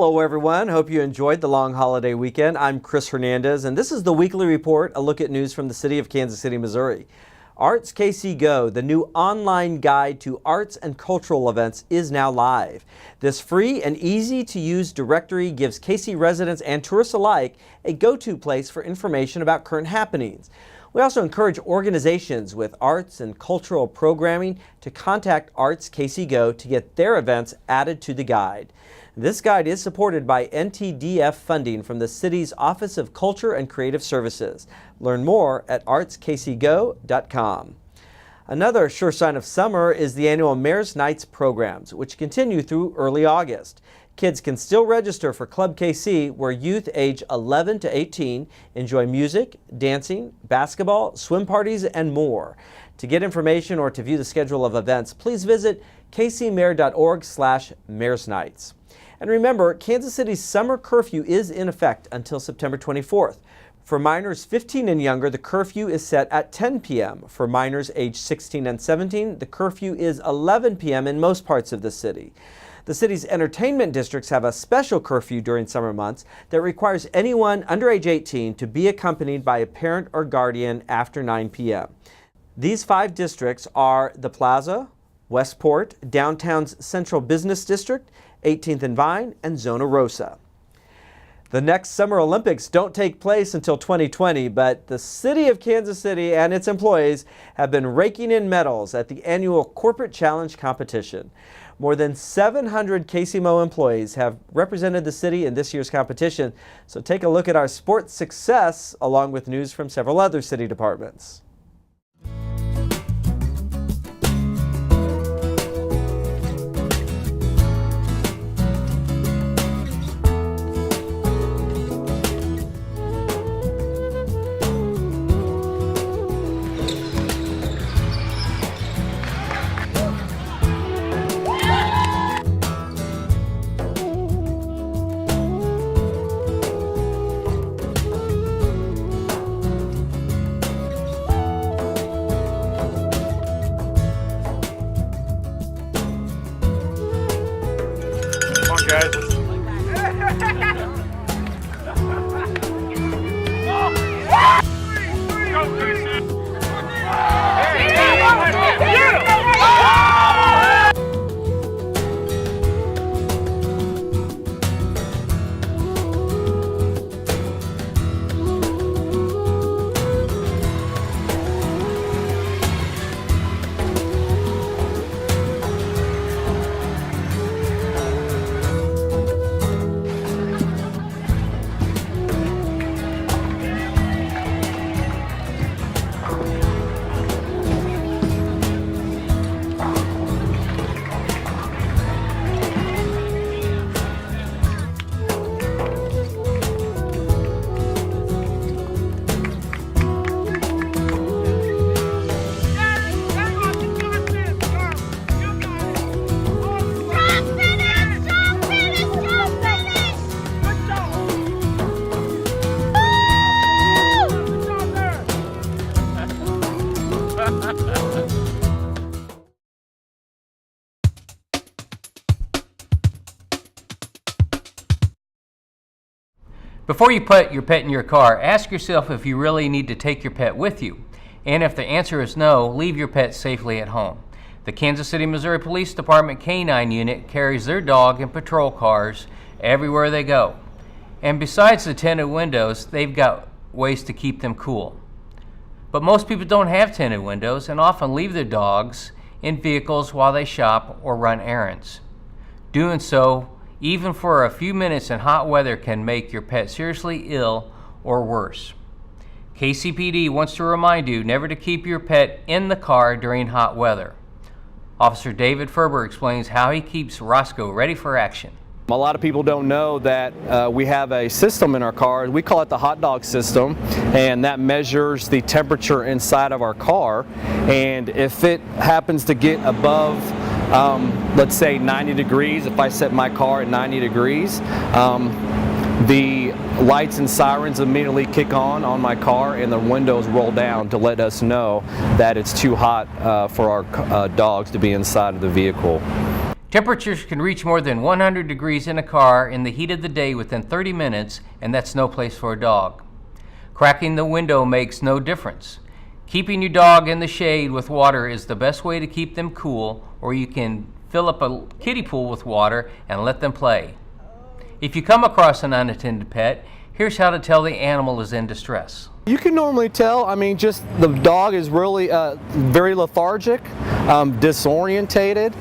Hello everyone, hope you enjoyed the long holiday weekend. I'm Chris Hernandez and this is the Weekly Report, a look at news from the city of Kansas City, Missouri. Arts KC Go, the new online guide to arts and cultural events, is now live. This free and easy to use directory gives KC residents and tourists alike a go-to place for information about current happenings. We also encourage organizations with arts and cultural programming to contact Arts KC Go to get their events added to the guide. This guide is supported by NTDF funding from the city's Office of Culture and Creative Services. Learn more at artskcmo.gov. Another sure sign of summer is the annual Mayor's Nights programs, which continue through early August. Kids can still register for Club KC, where youth age 11 to 18 enjoy music, dancing, basketball, swim parties, and more. To get information or to view the schedule of events, please visit kcmo.org/mayorsnights. And remember, Kansas City's summer curfew is in effect until September 24th. For minors 15 and younger, the curfew is set at 10 p.m. For minors aged 16 and 17, the curfew is 11 p.m. in most parts of the city. The city's entertainment districts have a special curfew during summer months that requires anyone under age 18 to be accompanied by a parent or guardian after 9 p.m. These 5 districts are the Plaza, Westport, Downtown's Central Business District, 18th and Vine, and Zona Rosa. The next Summer Olympics don't take place until 2020, but the city of Kansas City and its employees have been raking in medals at the annual Corporate Challenge competition. More than 700 kcmo employees have represented the city in this year's competition, so take a look at our sports success along with news from several other city departments. Guys. Before you put your pet in your car, ask yourself if you really need to take your pet with you. And if the answer is no, leave your pet safely at home. The Kansas City, Missouri Police Department K-9 unit carries their dog in patrol cars everywhere they go. And besides the tinted windows, they've got ways to keep them cool. But most people don't have tinted windows and often leave their dogs in vehicles while they shop or run errands. Doing so, even for a few minutes in hot weather, can make your pet seriously ill or worse. KCPD wants to remind you never to keep your pet in the car during hot weather. Officer David Ferber explains how he keeps Roscoe ready for action. A lot of people don't know that we have a system in our car. We call it the hot dog system, and that measures the temperature inside of our car. And if it happens to get above, let's say 90 degrees, if I set my car at 90 degrees, the lights and sirens immediately kick on my car, and the windows roll down to let us know that it's too hot for our dogs to be inside of the vehicle. Temperatures can reach more than 100 degrees in a car in the heat of the day within 30 minutes, and that's no place for a dog. Cracking the window makes no difference. Keeping your dog in the shade with water is the best way to keep them cool, or you can fill up a kiddie pool with water and let them play. If you come across an unattended pet, here's how to tell the animal is in distress. You can normally tell, just the dog is really very lethargic, disorientated,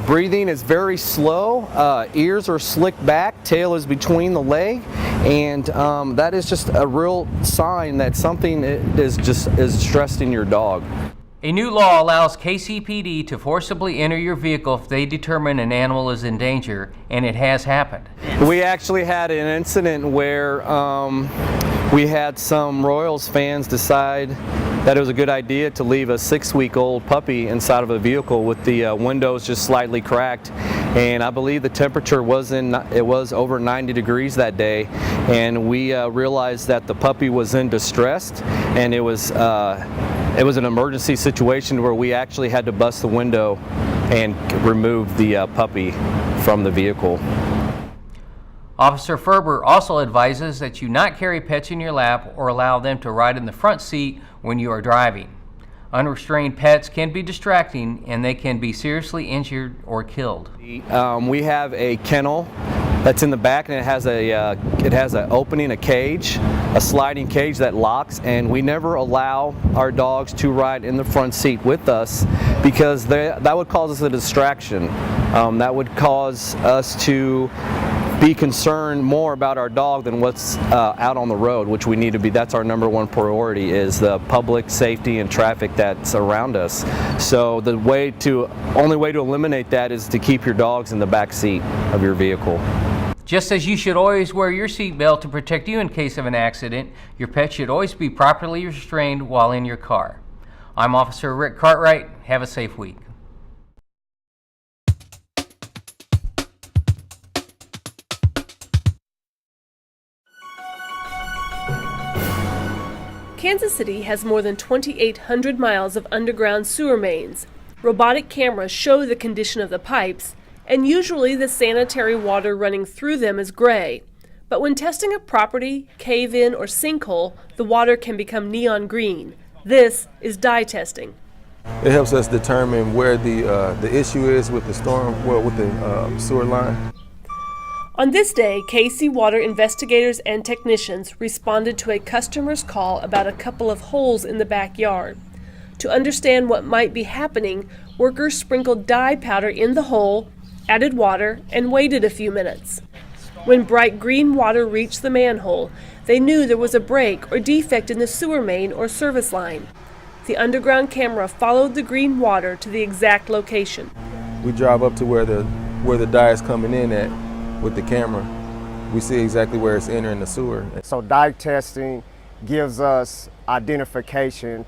breathing is very slow, ears are slicked back, tail is between the leg, and that is just a real sign that something is stressing your dog. A new law allows KCPD to forcibly enter your vehicle if they determine an animal is in danger, and it has happened. We actually had an incident where we had some Royals fans decide that it was a good idea to leave a 6-week-old puppy inside of a vehicle with the windows just slightly cracked, and I believe the temperature was over 90 degrees that day, and we realized that the puppy was in distress, and it was an emergency situation where we actually had to bust the window and remove the puppy from the vehicle. Officer Ferber also advises that you not carry pets in your lap or allow them to ride in the front seat when you are driving. Unrestrained pets can be distracting, and they can be seriously injured or killed. We have a kennel that's in the back, and it has an opening, a cage, a sliding cage that locks, and we never allow our dogs to ride in the front seat with us because that would cause us a distraction. That would cause us to be concerned more about our dog than what's out on the road, which we need to be. That's our number one priority, is the public safety and traffic that's around us. So the only way to eliminate that is to keep your dogs in the back seat of your vehicle. Just as you should always wear your seatbelt to protect you in case of an accident, your pet should always be properly restrained while in your car. I'm Officer Rick Cartwright. Have a safe week. Kansas City has more than 2,800 miles of underground sewer mains. Robotic cameras show the condition of the pipes, and usually the sanitary water running through them is gray. But when testing a property, cave-in, or sinkhole, the water can become neon green. This is dye testing. It helps us determine where the issue is with the sewer line. On this day, KC Water investigators and technicians responded to a customer's call about a couple of holes in the backyard. To understand what might be happening, workers sprinkled dye powder in the hole, added water, and waited a few minutes. When bright green water reached the manhole, they knew there was a break or defect in the sewer main or service line. The underground camera followed the green water to the exact location. We drive up to where the dye is coming in at with the camera. We see exactly where it's entering the sewer. So dye testing gives us identification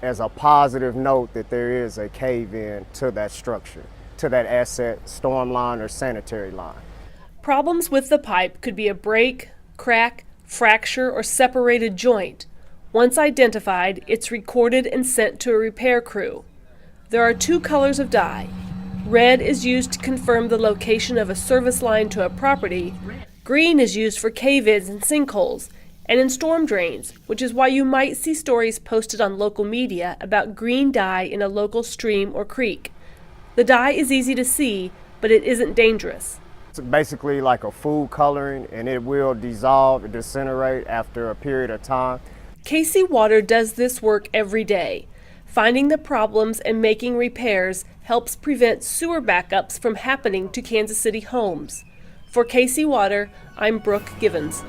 as a positive note that there is a cave-in to that structure, to that asset, storm line, or sanitary line. Problems with the pipe could be a break, crack, fracture, or separated joint. Once identified, it's recorded and sent to a repair crew. There are two colors of dye. Red is used to confirm the location of a service line to a property. Green is used for cave-ins and sinkholes, and in storm drains, which is why you might see stories posted on local media about green dye in a local stream or creek. The dye is easy to see, but it isn't dangerous. It's basically like a food coloring, and it will dissolve and disintegrate after a period of time. KC Water does this work every day. Finding the problems and making repairs helps prevent sewer backups from happening to Kansas City homes. For KC Water, I'm Brooke Givens.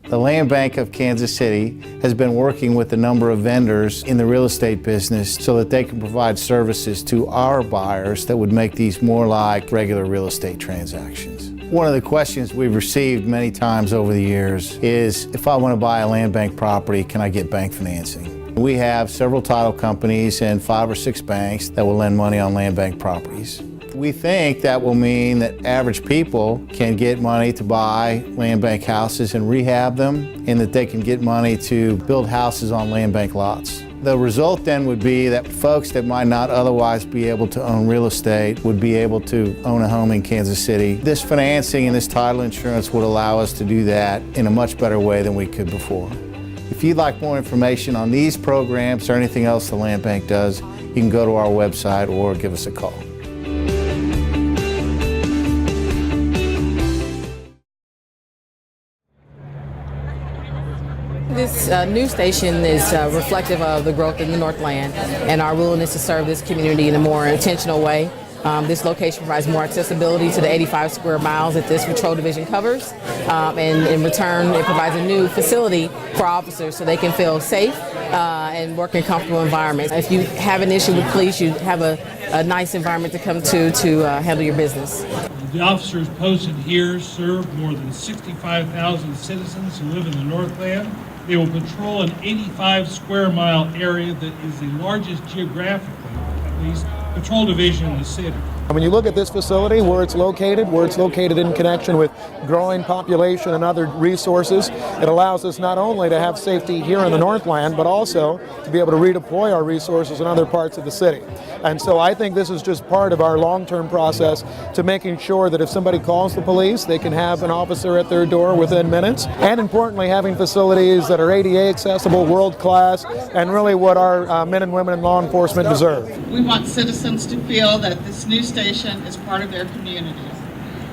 The Land Bank of Kansas City has been working with a number of vendors in the real estate business so that they can provide services to our buyers that would make these more like regular real estate transactions. One of the questions we've received many times over the years is, if I want to buy a land bank property, can I get bank financing? We have several title companies and 5 or 6 banks that will lend money on land bank properties. We think that will mean that average people can get money to buy land bank houses and rehab them, and that they can get money to build houses on land bank lots. The result then would be that folks that might not otherwise be able to own real estate would be able to own a home in Kansas City. This financing and this title insurance would allow us to do that in a much better way than we could before. If you'd like more information on these programs or anything else the Land Bank does, you can go to our website or give us a call. This news station is reflective of the growth in the Northland and our willingness to serve this community in a more intentional way. This location provides more accessibility to the 85 square miles that this patrol division covers, and in return it provides a new facility for officers so they can feel safe and work in comfortable environments. If you have an issue with police, you have a nice environment to come to handle your business. The officers posted here serve more than 65,000 citizens who live in the Northland. They will patrol an 85 square mile area that is the largest geographically, at least, patrol division in the city. When you look at this facility, where it's located in connection with growing population and other resources, it allows us not only to have safety here in the Northland, but also to be able to redeploy our resources in other parts of the city. And so I think this is just part of our long-term process to making sure that if somebody calls the police, they can have an officer at their door within minutes. And importantly, having facilities that are ADA accessible, world-class, and really what our men and women in law enforcement deserve. We want citizens to feel that this new station is part of their community.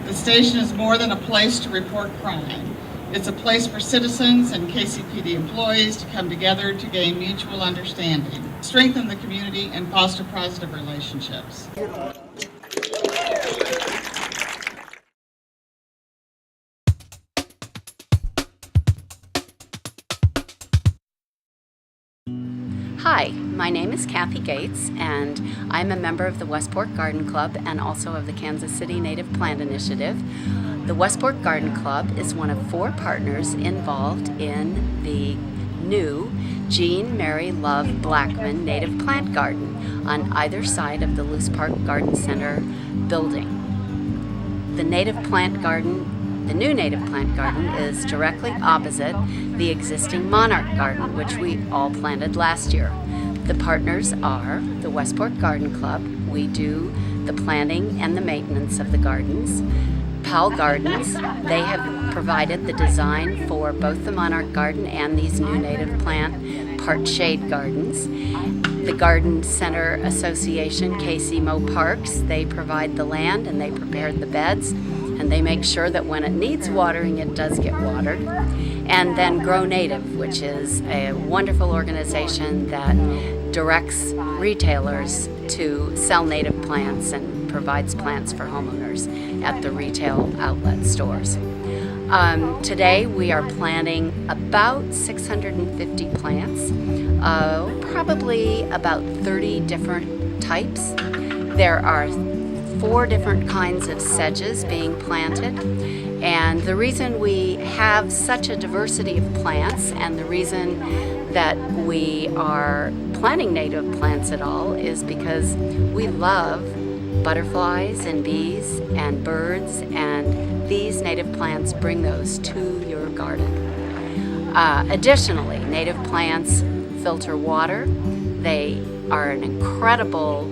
The station is more than a place to report crime. It's a place for citizens and KCPD employees to come together to gain mutual understanding, strengthen the community, and foster positive relationships. Hi, my name is Kathy Gates, and I'm a member of the Westport Garden Club and also of the Kansas City Native Plant Initiative. The Westport Garden Club is one of 4 partners involved in the new Jean Mary Love Blackman Native Plant Garden on either side of the Luce Park Garden Center building. The new native plant garden is directly opposite the existing monarch garden, which we all planted last year. The partners are the Westport Garden Club. We do the planting and the maintenance of the gardens. Powell Gardens, they have provided the design for both the monarch garden and these new native plant part shade gardens. The Garden Center Association, KCmo Parks, they provide the land and they prepared the beds, and they make sure that when it needs watering, it does get watered. And then Grow Native, which is a wonderful organization that directs retailers to sell native plants and provides plants for homeowners at the retail outlet stores. Today we are planting about 650 plants, probably about 30 different types. There are 4 different kinds of sedges being planted, and the reason we have such a diversity of plants and the reason that we are planting native plants at all is because we love butterflies and bees and birds, and these native plants bring those to your garden. Additionally, native plants filter water. They are an incredible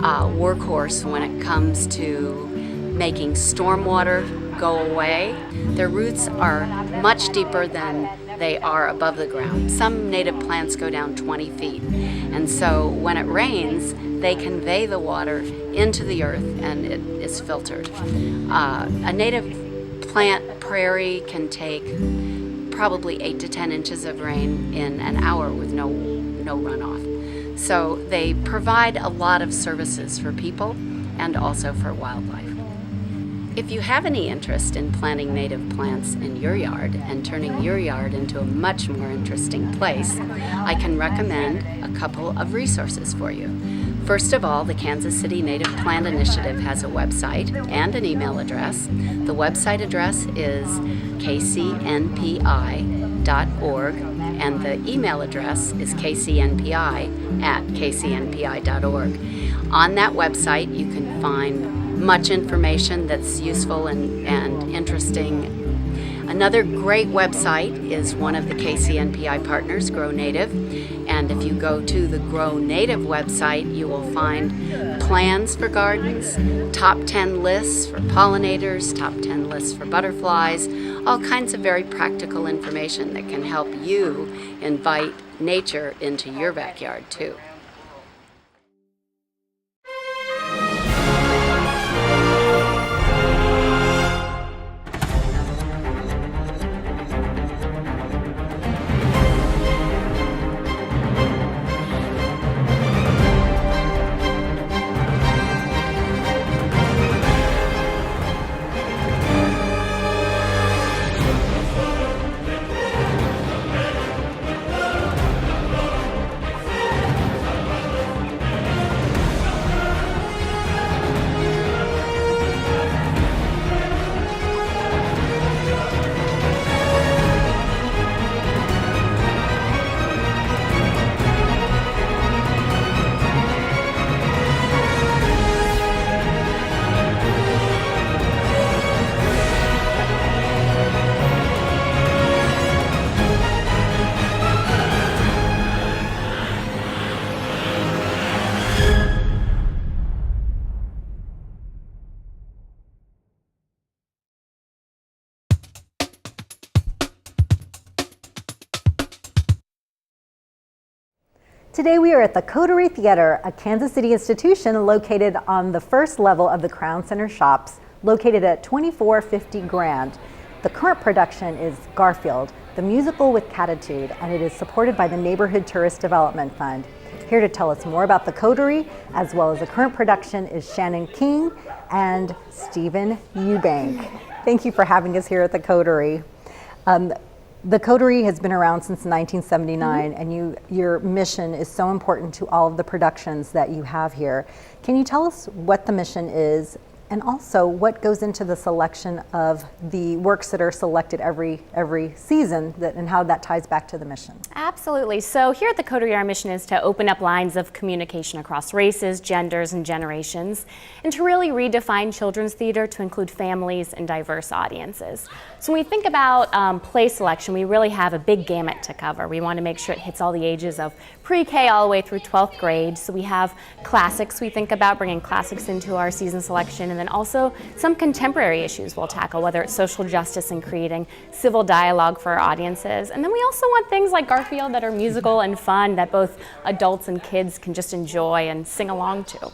workhorse when it comes to making stormwater go away. Their roots are much deeper than they are above the ground. Some native plants go down 20 feet, and so when it rains, they convey the water into the earth and it is filtered. A native plant prairie can take probably 8 to 10 inches of rain in an hour with no runoff. So they provide a lot of services for people and also for wildlife. If you have any interest in planting native plants in your yard and turning your yard into a much more interesting place, I can recommend a couple of resources for you. First of all, the Kansas City Native Plant Initiative has a website and an email address. The website address is kcnpi.org, and the email address is kcnpi@kcnpi.org. On that website, you can find much information that's useful and interesting. Another great website is one of the KCNPI partners, Grow Native. And if you go to the Grow Native website, you will find plans for gardens, top 10 lists for pollinators, top 10 lists for butterflies, all kinds of very practical information that can help you invite nature into your backyard too. Today we are at the Coterie Theater, a Kansas City institution located on the first level of the Crown Center shops, located at 2450 Grand. The current production is Garfield, the musical with Catitude, and it is supported by the Neighborhood Tourist Development Fund. Here to tell us more about the Coterie, as well as the current production, is Shannon King and Stephen Eubank. Thank you for having us here at the Coterie. The Coterie has been around since 1979, and your mission is so important to all of the productions that you have here. Can you tell us what the mission is, and also what goes into the selection of the works that are selected every season, and how that ties back to the mission? Absolutely. So here at the Coterie, our mission is to open up lines of communication across races, genders, and generations, and to really redefine children's theater to include families and diverse audiences. So when we think about play selection, we really have a big gamut to cover. We want to make sure it hits all the ages of pre-K all the way through 12th grade. So we have classics we think about, bringing classics into our season selection, and then also some contemporary issues we'll tackle, whether it's social justice and creating civil dialogue for our audiences. And then we also want things like Garfield that are musical and fun that both adults and kids can just enjoy and sing along to.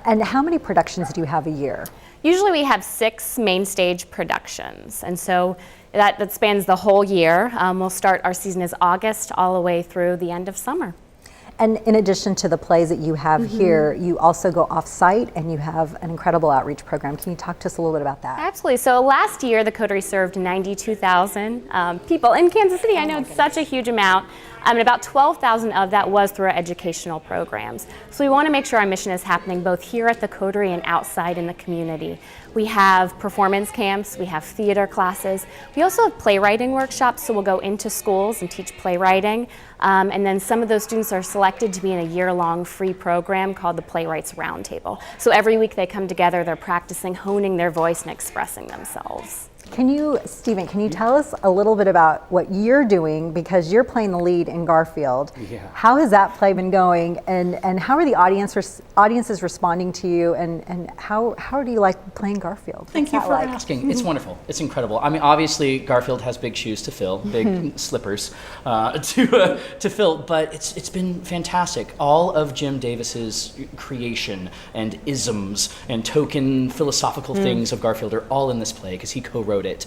And how many productions do you have a year? Usually we have 6 main stage productions, and so that spans the whole year. We'll start, our season is August all the way through the end of summer. And in addition to the plays that you have here, you also go off-site and you have an incredible outreach program. Can you talk to us a little bit about that? Absolutely. So last year, the Coterie served 92,000 people in Kansas City. I know it's such a huge amount. And about 12,000 of that was through our educational programs. So we want to make sure our mission is happening both here at the Coterie and outside in the community. We have performance camps, we have theater classes. We also have playwriting workshops, so we'll go into schools and teach playwriting. And then some of those students are selected to be in a year-long free program called the Playwrights Roundtable. So every week they come together, they're practicing honing their voice and expressing themselves. Stephen, can you tell us a little bit about what you're doing, because you're playing the lead in Garfield? Yeah. How has that play been going, and how are the audiences responding to you, and how do you like playing Garfield? Thank you for asking. It's wonderful. It's incredible. I mean, obviously Garfield has big shoes to fill, big slippers to fill, but it's been fantastic. All of Jim Davis's creation and isms and token philosophical things of Garfield are all in this play, because he co-wrote it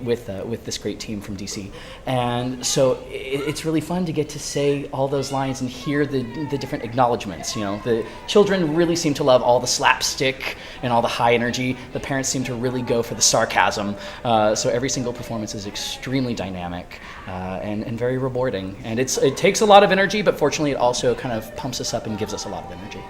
with this great team from DC, and so it's really fun to get to say all those lines and hear the different acknowledgments. You know, the children really seem to love all the slapstick and all the high energy. The parents seem to really go for the sarcasm. So every single performance is extremely dynamic and very rewarding. And it takes a lot of energy, but fortunately it also kind of pumps us up and gives us a lot of energy.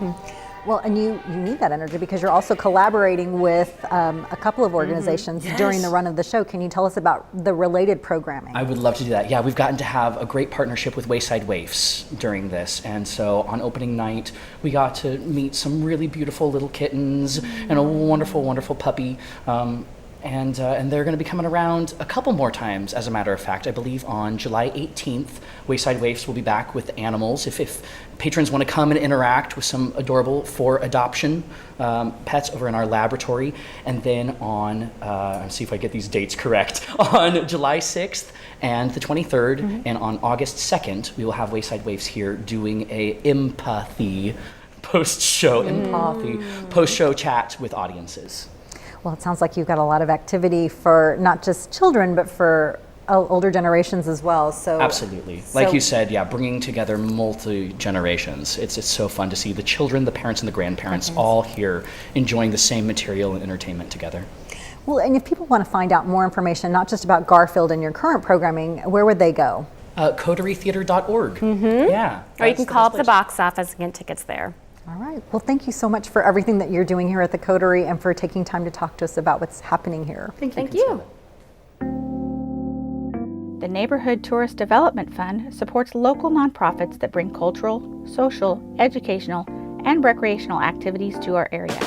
Well, and you need that energy because you're also collaborating with a couple of organizations during the run of the show. Can you tell us about the related programming? I would love to do that. Yeah, we've gotten to have a great partnership with Wayside Waifs during this. And so on opening night, we got to meet some really beautiful little kittens and a wonderful, wonderful puppy. And they're going to be coming around a couple more times, as a matter of fact. I believe on July 18th, Wayside Waifs will be back with animals. If patrons want to come and interact with some adorable for adoption pets over in our laboratory. And then on, let's see if I get these dates correct, on July 6th and the 23rd, and on August 2nd, we will have Wayside Waifs here doing a empathy post-show chat with audiences. Well, it sounds like you've got a lot of activity for not just children, but for older generations as well. So absolutely, like you said, yeah, bringing together multi-generations. It's so fun to see the children, the parents, and the grandparents all here enjoying the same material and entertainment together. Well, and if people want to find out more information, not just about Garfield and your current programming, where would they go? coterytheater.org. Yeah. Or you can call up the box office and get tickets there. All right. Well, thank you so much for everything that you're doing here at the Coterie and for taking time to talk to us about what's happening here. Thank you. The Neighborhood Tourist Development Fund supports local nonprofits that bring cultural, social, educational, and recreational activities to our area.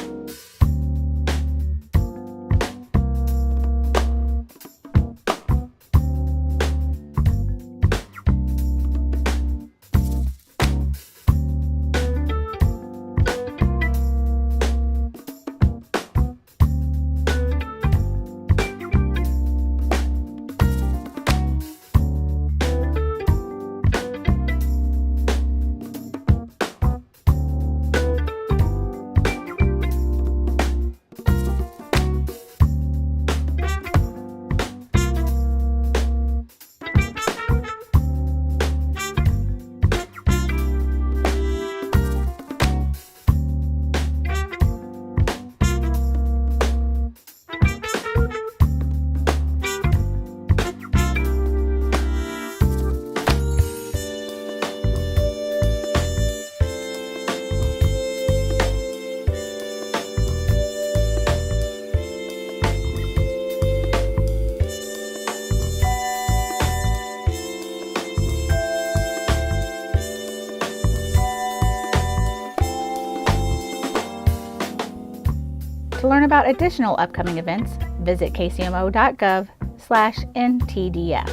To learn about additional upcoming events, visit kcmo.gov/ntdf.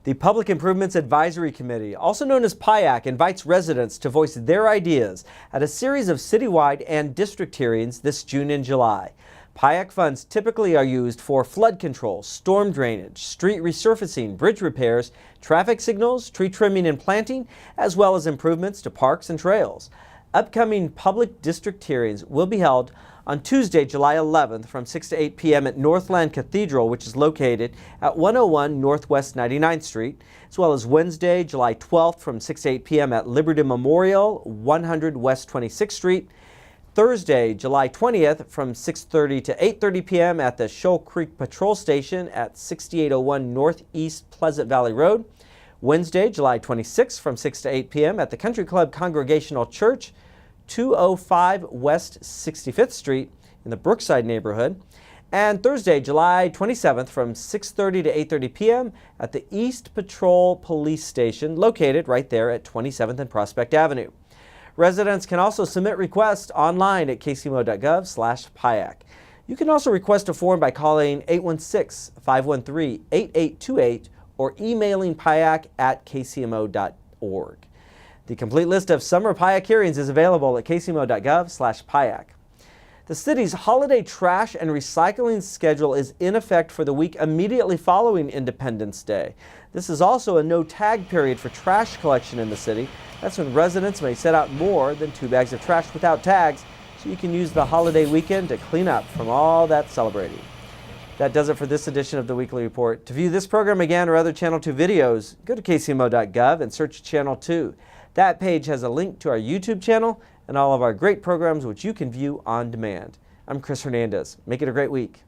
The Public Improvements Advisory Committee, also known as PIAC, invites residents to voice their ideas at a series of citywide and district hearings this June and July. PIAC funds typically are used for flood control, storm drainage, street resurfacing, bridge repairs, traffic signals, tree trimming and planting, as well as improvements to parks and trails. Upcoming public district hearings will be held on Tuesday, July 11th from 6 to 8 p.m. at Northland Cathedral, which is located at 101 Northwest 99th Street, as well as Wednesday, July 12th from 6 to 8 p.m. at Liberty Memorial, 100 West 26th Street, Thursday, July 20th from 6:30 to 8:30 p.m. at the Shoal Creek Patrol Station at 6801 Northeast Pleasant Valley Road. Wednesday, July 26th from 6 to 8 p.m. at the Country Club Congregational Church, 205 West 65th Street in the Brookside neighborhood. And Thursday, July 27th from 6:30 to 8:30 p.m. at the East Patrol Police Station, located right there at 27th and Prospect Avenue. Residents can also submit requests online at kcmo.gov/PIAC. You can also request a form by calling 816-513-8828 or emailing piac@kcmo.org. The complete list of summer PIAC hearings is available at kcmo.gov/PIAC. The city's holiday trash and recycling schedule is in effect for the week immediately following Independence Day. This is also a no-tag period for trash collection in the city. That's when residents may set out more than 2 bags of trash without tags, so you can use the holiday weekend to clean up from all that celebrating. That does it for this edition of the Weekly Report. To view this program again or other Channel 2 videos, go to kcmo.gov and search Channel 2. That page has a link to our YouTube channel and all of our great programs which you can view on demand. I'm Chris Hernandez. Make it a great week.